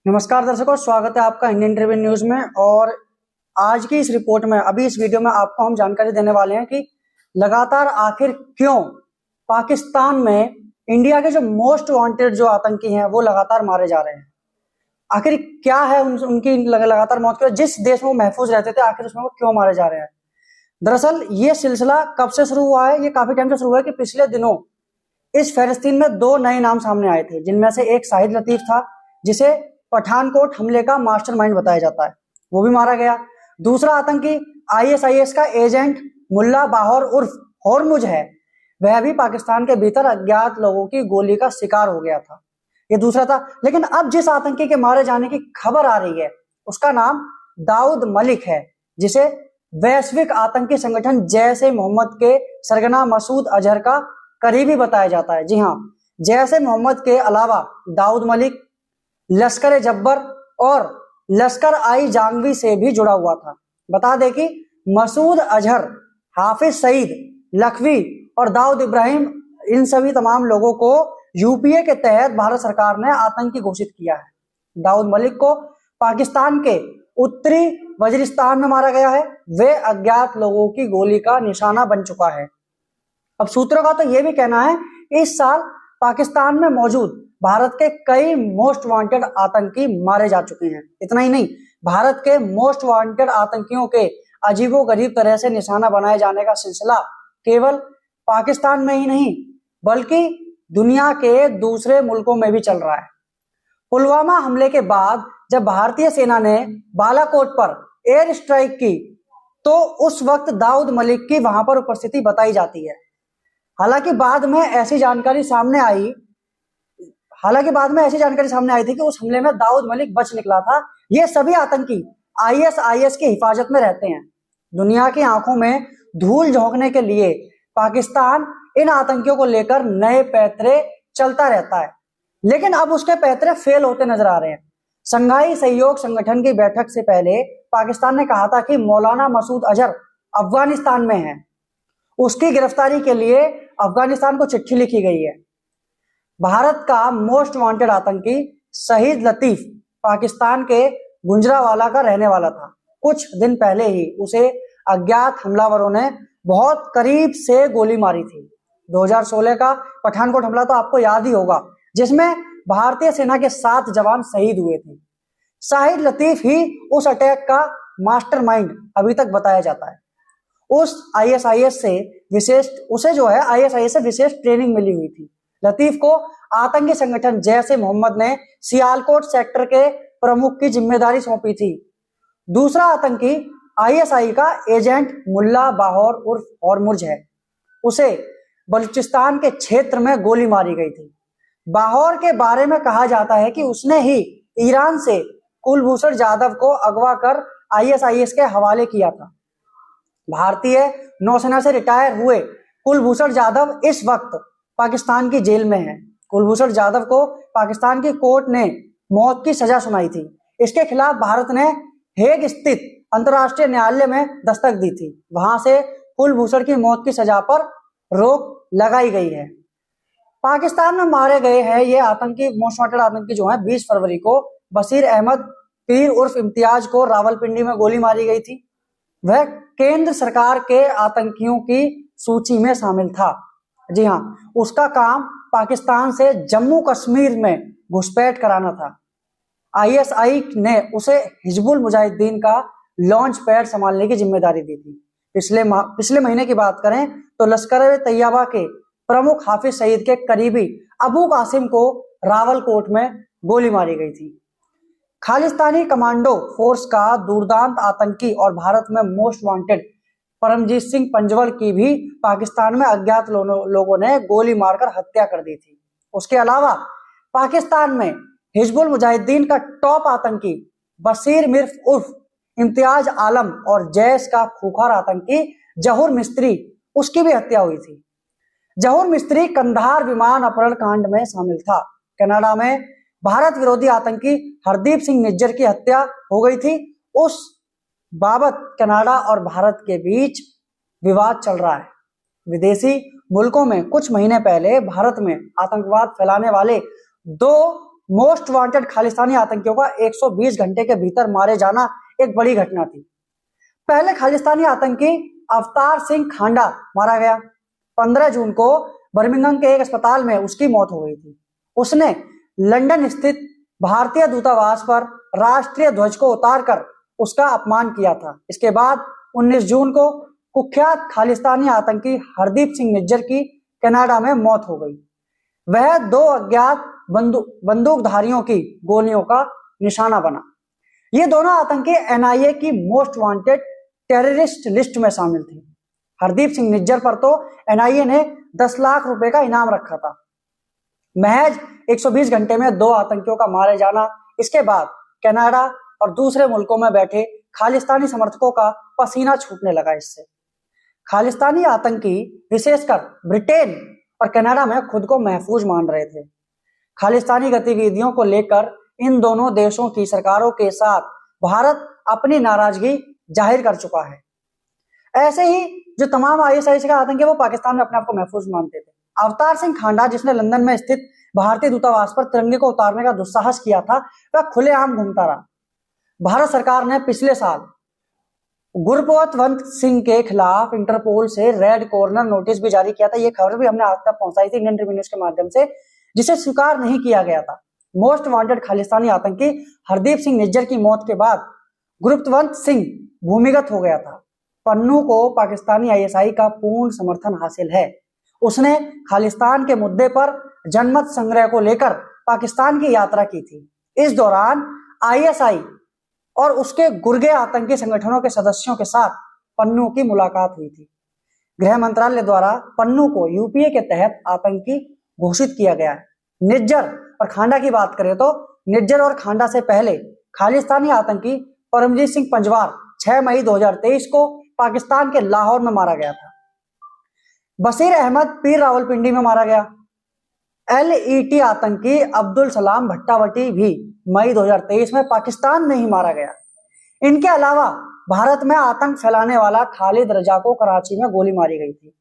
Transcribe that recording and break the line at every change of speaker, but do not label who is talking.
नमस्कार दर्शकों, स्वागत है आपका इंडियन ट्रिब्यून न्यूज में। और आज की इस रिपोर्ट में, अभी इस वीडियो में आपको हम जानकारी देने वाले हैं कि लगातार आखिर क्यों पाकिस्तान में इंडिया के जो मोस्ट वांटेड जो आतंकी हैं वो लगातार मारे जा रहे हैं। आखिर क्या है उनकी लगातार मौत की, जिस देश में वो महफूज रहते थे आखिर उसमें वो क्यों मारे जा रहे हैं। दरअसल ये सिलसिला कब से शुरू हुआ है? ये काफी टाइम से शुरू हुआ है कि पिछले दिनों इस फहरिस्तीन में दो नए नाम सामने आए थे, जिनमें से एक शाहिद लतीफ था, जिसे पठानकोट हमले का मास्टरमाइंड बताया जाता है, वो भी मारा गया। दूसरा आतंकी आईएसआईएस का एजेंट मुल्ला बाहोर उर्फ होरमुज है, वह भी पाकिस्तान के भीतर अज्ञात लोगों की गोली का शिकार हो गया था। ये दूसरा था। लेकिन अब जिस आतंकी के मारे जाने की खबर आ रही है उसका नाम दाऊद मलिक है, जिसे वैश्विक आतंकी संगठन जैश ए मोहम्मद के सरगना मसूद अजहर का करीबी बताया जाता है। जी हाँ, जैश ए मोहम्मद के अलावा दाऊद मलिक लश्कर जब्बर और लश्कर आई जांगवी से भी जुड़ा हुआ था। बता दें कि मसूद अजहर, हाफिज सईद लखवी और दाऊद इब्राहिम, इन सभी तमाम लोगों को यूपीए के तहत भारत सरकार ने आतंकी घोषित किया है। दाऊद मलिक को पाकिस्तान के उत्तरी वजीरिस्तान में मारा गया है। वे अज्ञात लोगों की गोली का निशाना बन चुका है। अब सूत्रों का तो यह भी कहना है इस साल पाकिस्तान में मौजूद भारत के कई मोस्ट वांटेड आतंकी मारे जा चुके हैं। इतना ही नहीं, भारत के मोस्ट वांटेड आतंकियों के अजीबोगरीब तरह से निशाना बनाए जाने का सिलसिला केवल पाकिस्तान में ही नहीं बल्कि दुनिया के दूसरे मुल्कों में भी चल रहा है। पुलवामा हमले के बाद जब भारतीय सेना ने बालाकोट पर एयर स्ट्राइक की तो उस वक्त दाऊद मलिक की वहां पर उपस्थिति बताई जाती है। हालांकि बाद में ऐसी जानकारी सामने आई थी कि उस हमले में दाऊद मलिक बच निकला था। ये सभी आतंकी आईएसआईएस की हिफाजत में रहते हैं। दुनिया की आंखों में धूल झोंकने के लिए पाकिस्तान इन आतंकियों को लेकर नए पैतरे चलता रहता है, लेकिन अब उसके पैतरे फेल होते नजर आ रहे हैं। शंघाई सहयोग संगठन की बैठक से पहले पाकिस्तान ने कहा था कि मौलाना मसूद अजहर अफगानिस्तान में है। उसकी गिरफ्तारी के लिए अफगानिस्तान को चिट्ठी लिखी गई है। भारत का मोस्ट वांटेड आतंकी शाहिद लतीफ पाकिस्तान के गुजरांवाला का रहने वाला था। कुछ दिन पहले ही उसे अज्ञात हमलावरों ने बहुत करीब से गोली मारी थी। 2016 का पठानकोट हमला तो आपको याद ही होगा, जिसमें भारतीय सेना के 7 जवान शहीद हुए थे। शाहिद लतीफ ही उस अटैक का मास्टरमाइंड अभी तक बताया जाता है। आईएसआईएस से विशेष ट्रेनिंग मिली हुई थी। लतीफ को आतंकी संगठन जैश ए मोहम्मद ने सियालकोट सेक्टर के प्रमुख की जिम्मेदारी सौंपी थी। दूसरा आतंकी आईएसआई का एजेंट मुल्ला बाहोर उर्फ होरमुज है। उसे बलूचिस्तान के क्षेत्र में गोली मारी गई थी। बाहोर के बारे में कहा जाता है कि उसने ही ईरान से कुलभूषण जाधव को अगवा कर आईएसआईएस के हवाले किया था। भारतीय नौसेना से रिटायर हुए कुलभूषण जाधव इस वक्त पाकिस्तान की जेल में है। कुलभूषण जाधव को पाकिस्तान की कोर्ट ने मौत की सजा सुनाई थी। इसके खिलाफ भारत ने हेग स्थित अंतर्राष्ट्रीय न्यायालय में दस्तक दी थी। वहां से कुलभूषण की मौत की सजा पर रोक लगाई गई है। पाकिस्तान में मारे गए हैं ये आतंकी, मोस्ट वांटेड आतंकी जो है, 20 फरवरी को बशीर अहमद पीर उर्फ इम्तियाज को रावलपिंडी में गोली मारी गई थी। वह केंद्र सरकार के आतंकियों की सूची में शामिल था। जी हाँ, उसका काम पाकिस्तान से जम्मू कश्मीर में घुसपैठ कराना था। आईएसआई ने उसे हिजबुल मुजाहिदीन का लॉन्च पैड संभालने की जिम्मेदारी दी थी। पिछले महीने की बात करें तो लश्कर तैयबा के प्रमुख हाफिज सईद के करीबी अबू कासिम को रावलकोट में गोली मारी गई थी। खालिस्तानी कमांडो फोर्स का दुर्दांत आतंकी और भारत में मोस्ट वांटेड परमजीत सिंह पंजवल की भी पाकिस्तान में अज्ञात लोगों ने गोली मारकर हत्या कर दी थी। उसके अलावा पाकिस्तान में हिजबुल मुजाहिदीन का टॉप आतंकी बशीर मिर्फ उर्फ इम्तियाज आलम और जैश का खूंखार आतंकी जहूर मिस्त्री, उसकी भी हत्या हुई थी। जहूर मिस्त्री कंधार विमान अपहरण कांड में शामिल था। कनाडा में भारत विरोधी आतंकी हरदीप सिंह निज्जर की हत्या हो गई थी। उस बाबत कनाडा और भारत के बीच विवाद चल रहा है। विदेशी मुल्कों में कुछ महीने पहले भारत में आतंकवाद फैलाने वाले 2 मोस्ट वांटेड खालिस्तानी आतंकियों का 120 घंटे के भीतर मारे जाना एक बड़ी घटना थी। पहले खालिस्तानी आतंकी अवतार सिंह खांडा मारा गया। 15 जून को बर्मिंघम के एक अस्पताल में उसकी मौत हो गई थी। उसने लंदन स्थित भारतीय दूतावास पर राष्ट्रीय ध्वज को उतारकर उसका अपमान किया था। इसके बाद 19 जून को कुख्यात खालिस्तानी आतंकी हरदीप सिंह निज्जर की कनाडा में मौत हो गई। वह 2 अज्ञात बंदूकधारियों की गोलियों का निशाना बना। ये दोनों आतंकी एनआईए की मोस्ट वांटेड टेररिस्ट लिस्ट में शामिल थे। हरदीप सिंह निज्जर पर तो एनआईए ने 10 लाख रुपए का इनाम रखा था। महज 120 घंटे में 2 आतंकियों का मारे जाना, इसके बाद कनाडा और दूसरे मुल्कों में बैठे खालिस्तानी समर्थकों का पसीना छूटने लगा। इससे खालिस्तानी आतंकी विशेषकर ब्रिटेन और कनाडा में खुद को महफूज मान रहे थे। खालिस्तानी गतिविधियों को लेकर इन दोनों देशों की सरकारों के साथ भारत अपनी नाराजगी जाहिर कर चुका है। ऐसे ही जो तमाम आईएसआई का आतंकी वो पाकिस्तान में अपने आप को महफूज मानते थे। अवतार सिंह खांडा, जिसने लंदन में स्थित भारतीय दूतावास पर तिरंगे को उतारने का दुस्साहस किया था, वह खुलेआम घूमता रहा। भारत सरकार ने पिछले साल गुरप्रीत सिंह के खिलाफ इंटरपोल से रेड कॉर्नर नोटिस भी जारी किया था। ये खबर भी हमने आज तक पहुंचाई थी इंडियन ट्रिब्यून न्यूज के माध्यम से, जिसे स्वीकार नहीं किया गया था। मोस्ट वांटेड खालिस्तानी आतंकी हरदीप सिंह निज्जर की मौत के बाद गुरप्रीत सिंह भूमिगत हो गया था। पन्नू को पाकिस्तानी आईएसआई का पूर्ण समर्थन हासिल है। उसने खालिस्तान के मुद्दे पर जनमत संग्रह को लेकर पाकिस्तान की यात्रा की थी। इस दौरान आईएसआई और उसके गुर्गे आतंकी संगठनों के सदस्यों के साथ पन्नू की मुलाकात हुई थी। गृह मंत्रालय द्वारा पन्नू को यूपीए के तहत आतंकी घोषित किया गया है। निज्जर और खांडा की बात करें तो निज्जर और खांडा से पहले खालिस्तानी आतंकी परमजीत सिंह पंजवार 6 मई 2023 को पाकिस्तान के लाहौर में मारा गया था। बशीर अहमद पीर रावलपिंडी में मारा गया। एलईटी आतंकी अब्दुल सलाम भट्टावटी भी मई 2023 में पाकिस्तान में ही मारा गया। इनके अलावा भारत में आतंक फैलाने वाला खालिद रजा को कराची में गोली मारी गई थी।